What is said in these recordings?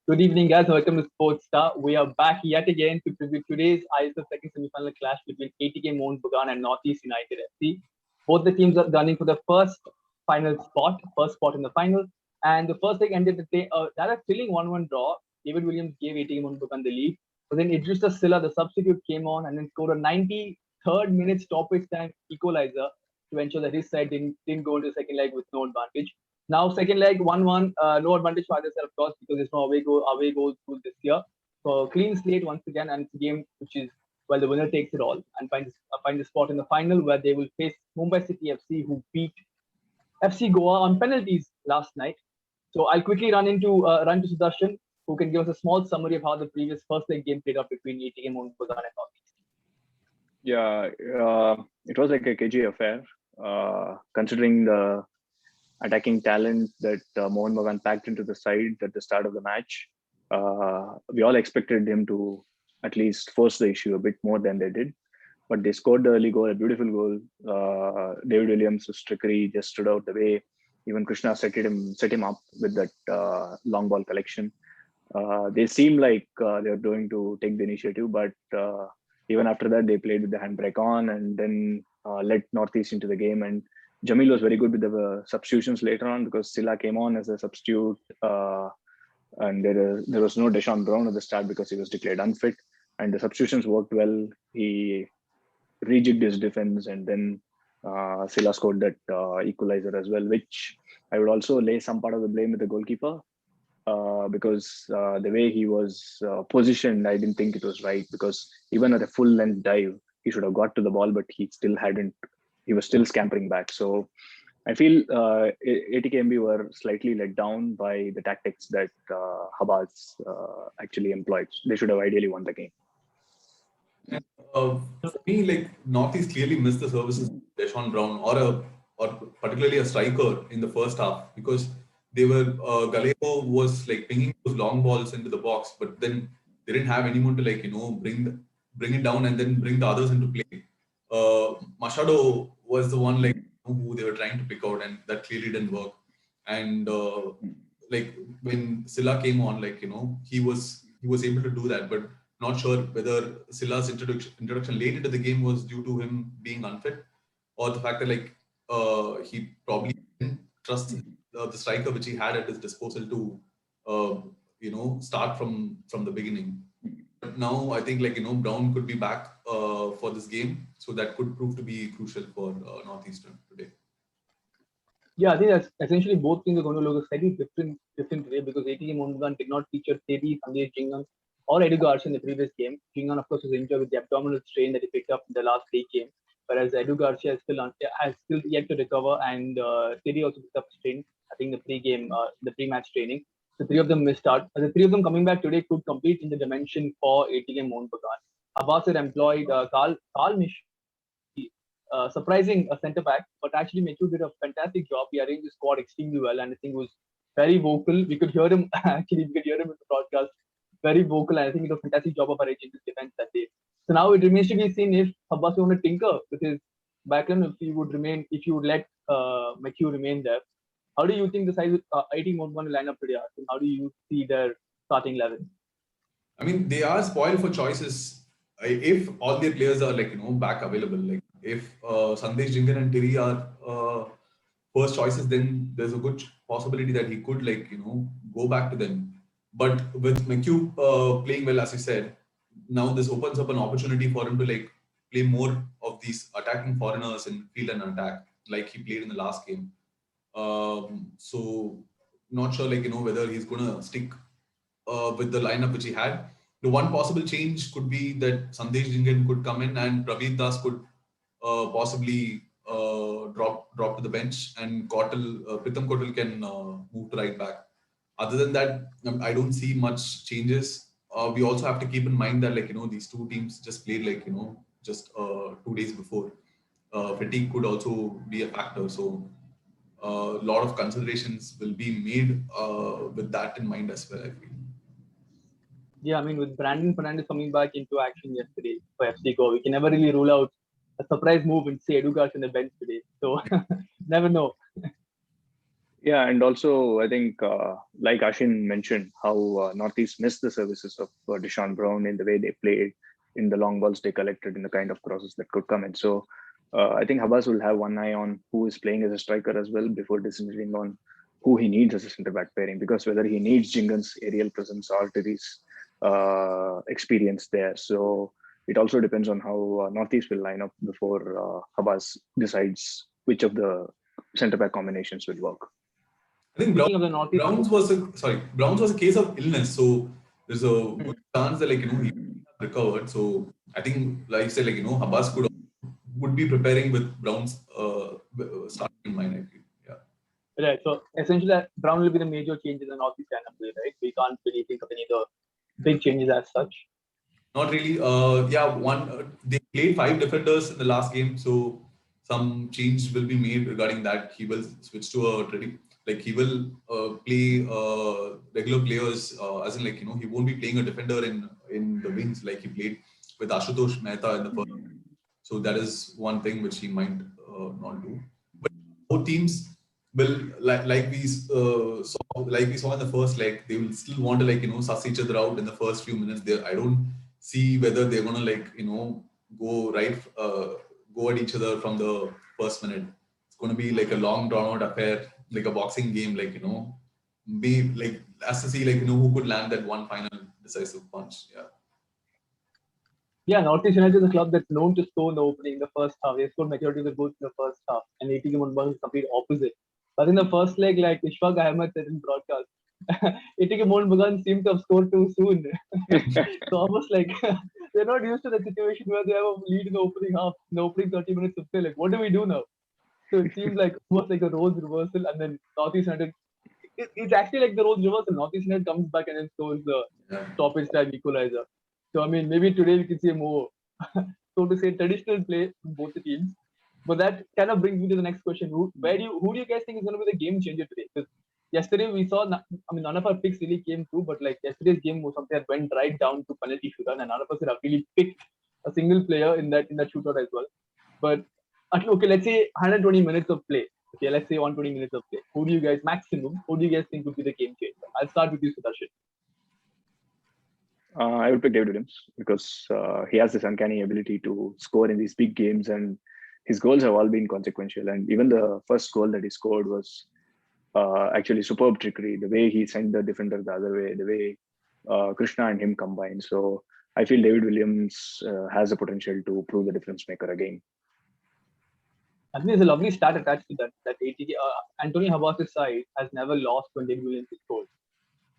Good evening, guys. Welcome to Sports Star. We are back yet again to preview today's ISL second semi-final clash between ATK Mohun Bagan and Northeast United FC. Both the teams are gunning for the first spot in the final. And the first leg ended with a thrilling 1-1 draw. David Williams gave ATK Mohun Bagan the lead. But then Idrissa Silla, the substitute, came on and then scored a 93rd minute stoppage time equalizer to ensure that his side didn't go into the second leg with no advantage. Now, second leg, 1-1, no advantage for either side, of course, because there's no away goals rule this year. So, clean slate once again, and it's a game which is, well, the winner takes it all and finds a spot in the final where they will face Mumbai City FC, who beat FC Goa on penalties last night. So, I'll quickly run to Sudarshan, who can give us a small summary of how the previous first leg game played out between ATK Mohun Bagan and Northeast. Yeah, it was like a KG affair, considering the attacking talent that Mohun Bagan packed into the side at the start of the match. We all expected him to at least force the issue a bit more than they did. But they scored the early goal, a beautiful goal. David Williams' trickery just stood out the way. Even Krishna set him up with that long ball collection. They seemed like they were going to take the initiative, but even after that, they played with the handbrake on and then let Northeast into the game. And Jamil was very good with the substitutions later on because Silla came on as a substitute, and there was no Deshaun Brown at the start because he was declared unfit. And the substitutions worked well. He rejigged his defense, and then Silla scored that equalizer as well, which I would also lay some part of the blame with the goalkeeper because the way he was positioned, I didn't think it was right because even at a full length dive, he should have got to the ball, but he still hadn't. He was still scampering back. So I feel ATKMB were slightly let down by the tactics that Habaz actually employed. They should have ideally won the game. For me, like Northeast clearly missed the services of Deshaun Brown or particularly a striker in the first half because they were Gallego was like pinging those long balls into the box, but then they didn't have anyone to bring it down and then bring the others into play. Machado was the one who they were trying to pick out, and that clearly didn't work. And like when Silla came on, he was able to do that, but not sure whether Silla's introduction late into the game was due to him being unfit, or the fact that he probably didn't trust the striker which he had at his disposal to start from the beginning. But now I think Brown could be back for this game, so that could prove to be crucial for Northeastern today. Yeah, I think that's essentially both teams are going to look a slightly different way because ATK Mohun Bagan did not feature Teddy, Sandesh Jhingan, or Edu Garcia in the previous game. Jhingan, of course, was injured with the abdominal strain that he picked up in the last league game, whereas Edu Garcia has still yet to recover, and Teddy also picked up a strain, I think, the pre-match training. The three of them missed out. The three of them coming back today could compete in the dimension for ATK Mohun Bagan. Abbas had employed Carl Mish, surprising a centre back, but actually Mechu did a fantastic job. He arranged the squad extremely well, and I think was very vocal. We could hear him in the broadcast, very vocal, and I think he did a fantastic job of arranging his defense that day. So now it remains to be seen if Abbas want to tinker with his backline, if you would let Mechu remain there. How do you think the size of 18 Mohun will line up today? Arjun? How do you see their starting 11? I mean, they are spoiled for choices if all their players are back available. Like if Sandesh Jhingan and Tiri are first choices, then there's a good possibility that he could go back to them. But with McHugh playing well, as you said, now this opens up an opportunity for him to play more of these attacking foreigners in field and attack, like he played in the last game. So not sure whether he's gonna stick with the lineup which he had. The one possible change could be that Sandesh Jhingan could come in and Praveer Das could possibly drop to the bench, and Pritam Kotal can move to right back. Other than that, I don't see much changes. We also have to keep in mind that these two teams just played just 2 days before. Fatigue could also be a factor. So a lot of considerations will be made with that in mind as well, I feel. Yeah, I mean, with Brandon Fernandes coming back into action yesterday for FC Goa, we can never really rule out a surprise move and say Edu Garcia in the bench today. So, never know. Yeah, and also I think, like Ashin mentioned, how Northeast missed the services of Deshaun Brown in the way they played, in the long balls they collected, in the kind of crosses that could come in. So I think Habas will have one eye on who is playing as a striker as well before deciding on who he needs as a centre back pairing, because whether he needs Jingan's aerial presence or Terry's experience there. So it also depends on how Northeast will line up before Habas decides which of the centre back combinations will work. I think Speaking of the Northeast, Browns was a case of illness, so there's a good chance that he recovered. So I think, like you said, Habas would be preparing with Browns starting in mind. I feel, yeah. right. So essentially, Brown will be the major change in the Northeast lineup, right? We can't really think of any other big changes as such. Not really. They played 5 defenders in the last game, so some change will be made regarding that. He will switch to he will play regular players, as in he won't be playing a defender in the wings like he played with Ashutosh Mehta in the first. So that is one thing which he might not do. But both teams will we saw in the first leg, they will still want to suss each other out in the first few minutes. There, I don't see whether they're gonna go at each other from the first minute. It's gonna be like a long drawn out affair, like a boxing game, be like as to see who could land that one final decisive punch. Yeah. Yeah, Northeast United is a club that's known to score in the opening in the first half. They scored majority of the goals in the first half, and ATK Moonbahn is the complete opposite. But in the first leg, like Ishfaq Ahmed said in broadcast, ATK Moonbahn seemed to have scored too soon. So almost like they're not used to the situation where they have a lead in the opening half, in the opening 30 minutes of play. Like, what do we do now? So it seems like almost like a roles reversal, and then Northeast United. It's actually like the roles reversal. Northeast United comes back and then scores the stoppage time equalizer. So I mean, maybe today we can see more, so to say, traditional play from both the teams. But that kind of brings me to the next question: who do you guys think is going to be the game changer today? Because yesterday we saw, none of our picks really came through, but like yesterday's game was something that went right down to penalty shootout, and none of us have really picked a single player in that shootout as well. But okay, let's say 120 minutes of play. Okay, let's say 120 minutes of play. Who do you guys think would be the game changer? I'll start with you, Sudarshan. I would pick David Williams because he has this uncanny ability to score in these big games, and his goals have all been consequential. And even the first goal that he scored was actually superb trickery. The way he sent the defender the other way, the way Krishna and him combined. So I feel David Williams has the potential to prove the difference maker again. I think there's a lovely stat attached to that. That ATK, Anthony Habas' side has never lost when David Williams is scored.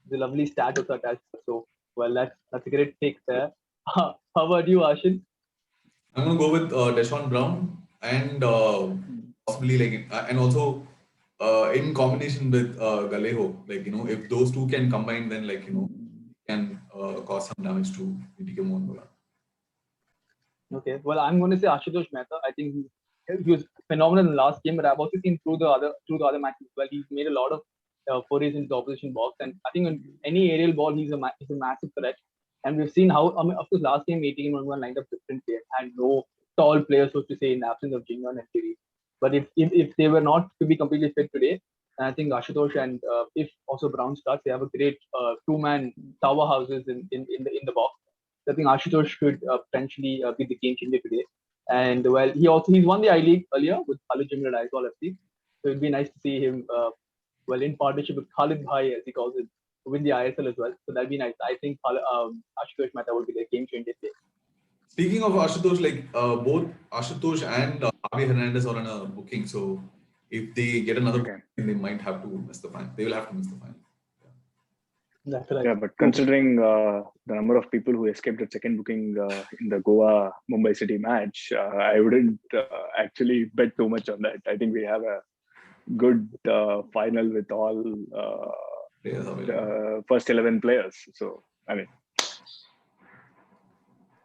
There's a lovely stat also attached. So, well, that's a great take there. How about you, Ashin? I'm going to go with Deshaun Brown and possibly and also in combination with Galejo. If those two can combine, then can cause some damage to ATK Mohan. Okay, well, I'm going to say Ashutosh Mehta. I think he was phenomenal in the last game, but I've also seen through the other matches as well. He's made a lot of forays into the opposition box, and I think on any aerial ball, he's a massive threat. And we've seen how, of course, last game 18 on one lined up different players and no tall players, so to say, in the absence of Jingan and Thierry. But if they were not to be completely fit today, I think Ashutosh and if also Brown starts, they have a great two-man tower houses in the box. I think Ashutosh could potentially be the game changer today. And well, he's won the I-League earlier with Khalid Jamil at Aizwal FC. So it'd be nice to see him, in partnership with Khalid Bhai, as he calls it, win the ISL as well. So that'd be nice. I think Ashutosh Mehta would be the game changer today. Speaking of Ashutosh, both Ashutosh and Javi Hernandez are on a booking. So if they get another booking, they might have to miss the final. They will have to miss the final. That's right. Yeah, but considering the number of people who escaped at second booking in the Goa Mumbai City match, I wouldn't actually bet too much on that. I think we have a good final with all first 11 players. So I mean,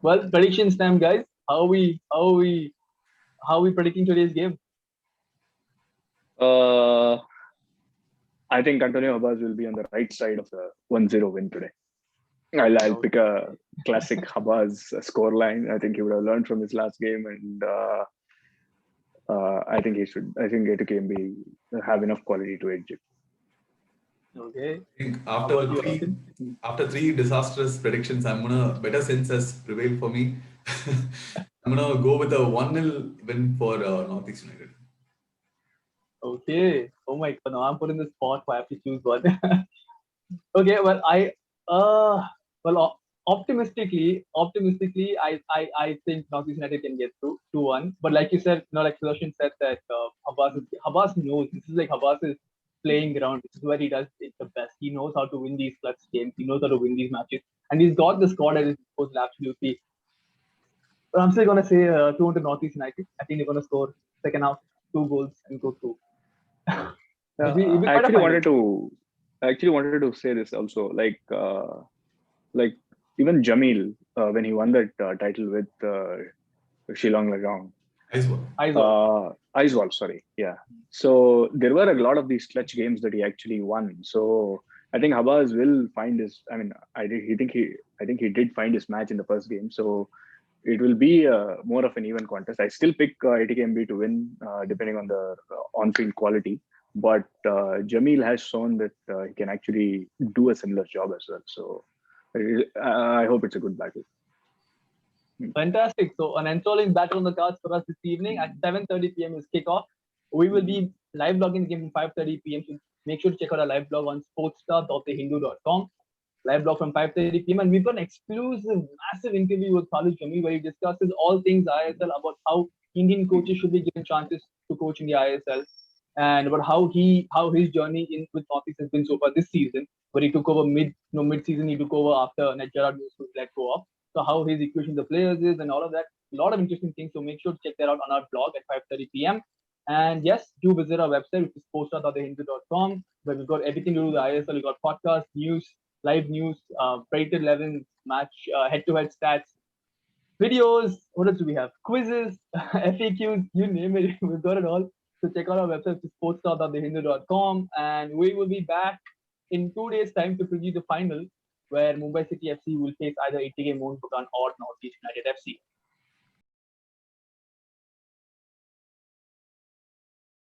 well, predictions time, guys. How are we predicting today's game? I think Antonio Habas will be on the right side of the 1-0 win today. I'll pick a classic Habas scoreline. I think he would have learned from his last game, and I think he should. I think ATK have enough quality to edge it. Okay. I think How about you, Austin? after three disastrous predictions, I'm gonna better sense has prevailed for me. I'm gonna go with a 1-0 win for Northeast United. Okay. Oh my God. Now I'm put in the spot. I have to choose one. Okay. Well, well, optimistically, I think Northeast United can get through 2-1. But like you said, like Sudarshan said that Habas knows this is like Habas's playing ground. This is where he does it the best. He knows how to win these clutch games. He knows how to win these matches, and he's got the squad at his disposal absolutely. But I'm still gonna say 2 to Northeast United. I think they're gonna score second half 2 goals and go through. We I might have actually final. wanted to say this also. Like even Jamil, when he won that title with Shillong Lagong, Nice one. Aizwal, sorry, yeah. So there were a lot of these clutch games that he actually won. So I think Habas will find his. I mean, I think he did find his match in the first game. So it will be more of an even contest. I still pick ATKMB to win, depending on the on-field quality. But Jamil has shown that he can actually do a similar job as well. So I hope it's a good battle. Fantastic. So an enthralling battle on the cards for us this evening at 7:30 p.m. is kickoff. We will be live blogging the game from 5:30 p.m. So make sure to check out our live blog on sportstar.thehindu.com. Live blog from 5:30 p.m. And we've got an exclusive, massive interview with Khalid Jamil where he discusses all things ISL, about how Indian coaches should be given chances to coach in the ISL, and about how his journey in with Northeast has been so far this season. Where he took over mid-season, he took over after Ned Gerrard was let go of. So how his equation of the players is and all of that. A lot of interesting things. So make sure to check that out on our blog at 5:30 p.m. And yes, do visit our website, which is sportstar.thehindu.com, where we've got everything to do with the ISL. We've got podcasts, news, live news, Predator 11 match, head-to-head stats, videos. What else do we have? Quizzes, FAQs, you name it. We've got it all. So check out our website, which is sportstar.thehindu.com. And we will be back in 2 days' time to preview the final, where Mumbai City FC will face either ATK Mohun Bagan or Northeast United FC.